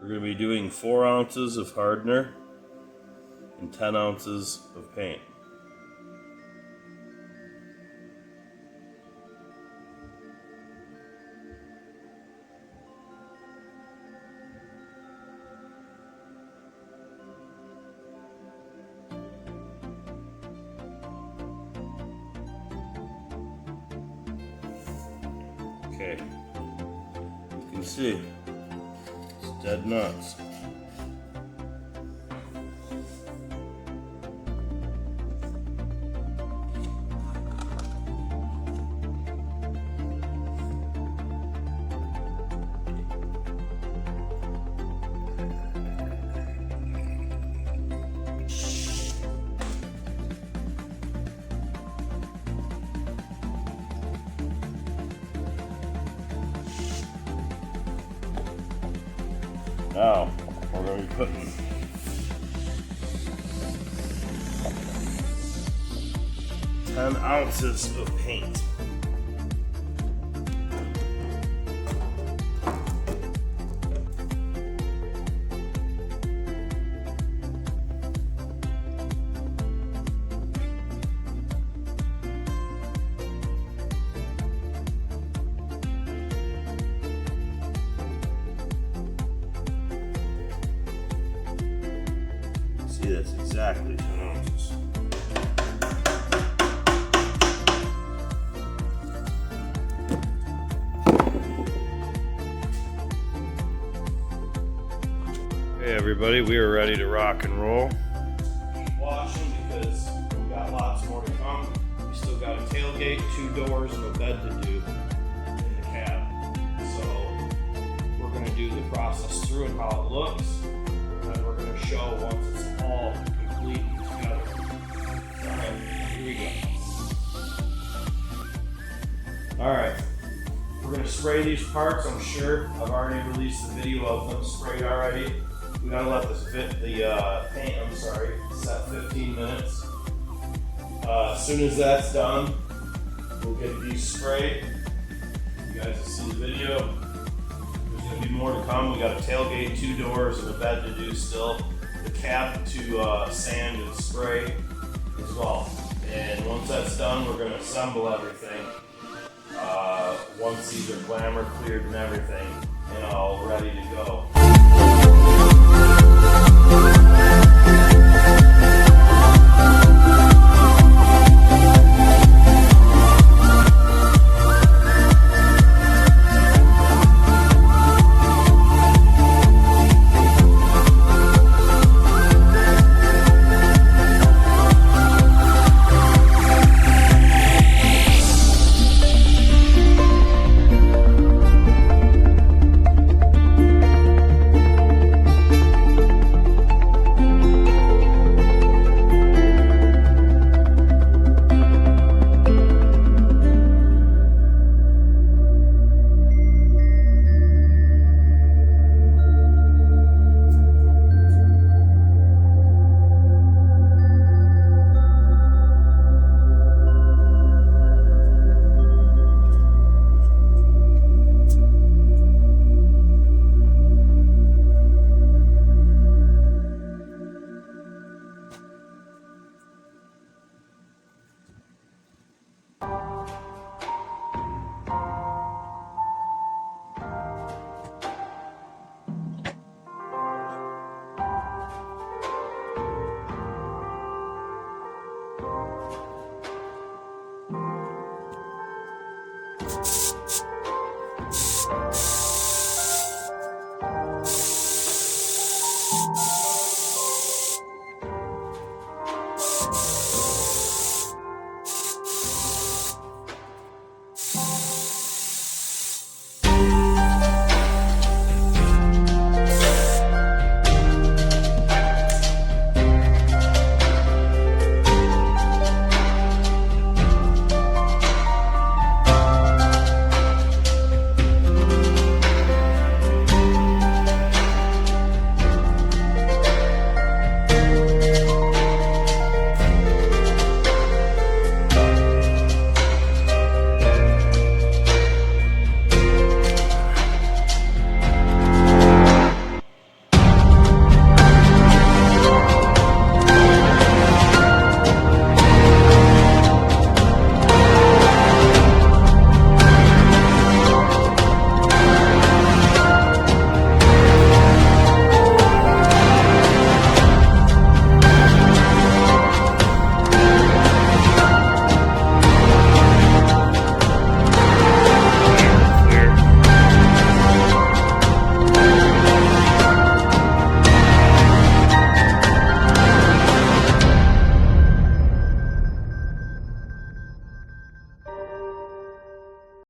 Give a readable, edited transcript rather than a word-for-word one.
We're going to be doing 4 ounces of hardener and 10 ounces of paint. Okay, you can see it's dead nuts. Now, we're going to be putting 10 ounces of paint. See, that's exactly 10 ounces. Hey everybody, we are ready to rock and roll. Keep watching because we've got lots more to come. We still got a tailgate, 2 doors, and a bed to do in the cab. So we're going to do the process through and how it looks. And we're going to show once it's all complete together. Alright, here we go. Alright, we're going to spray these parts, I'm sure. I've already released the video of them sprayed already. We gotta let this paint, set 15 minutes. As soon as that's done, we'll get these sprayed. You guys will see the video. There's gonna be more to come. We got a tailgate, 2 doors, and a bed to do still. The cab to sand and spray as well. And once that's done, we're gonna assemble everything. Once these are glamour cleared and everything, and all ready to go.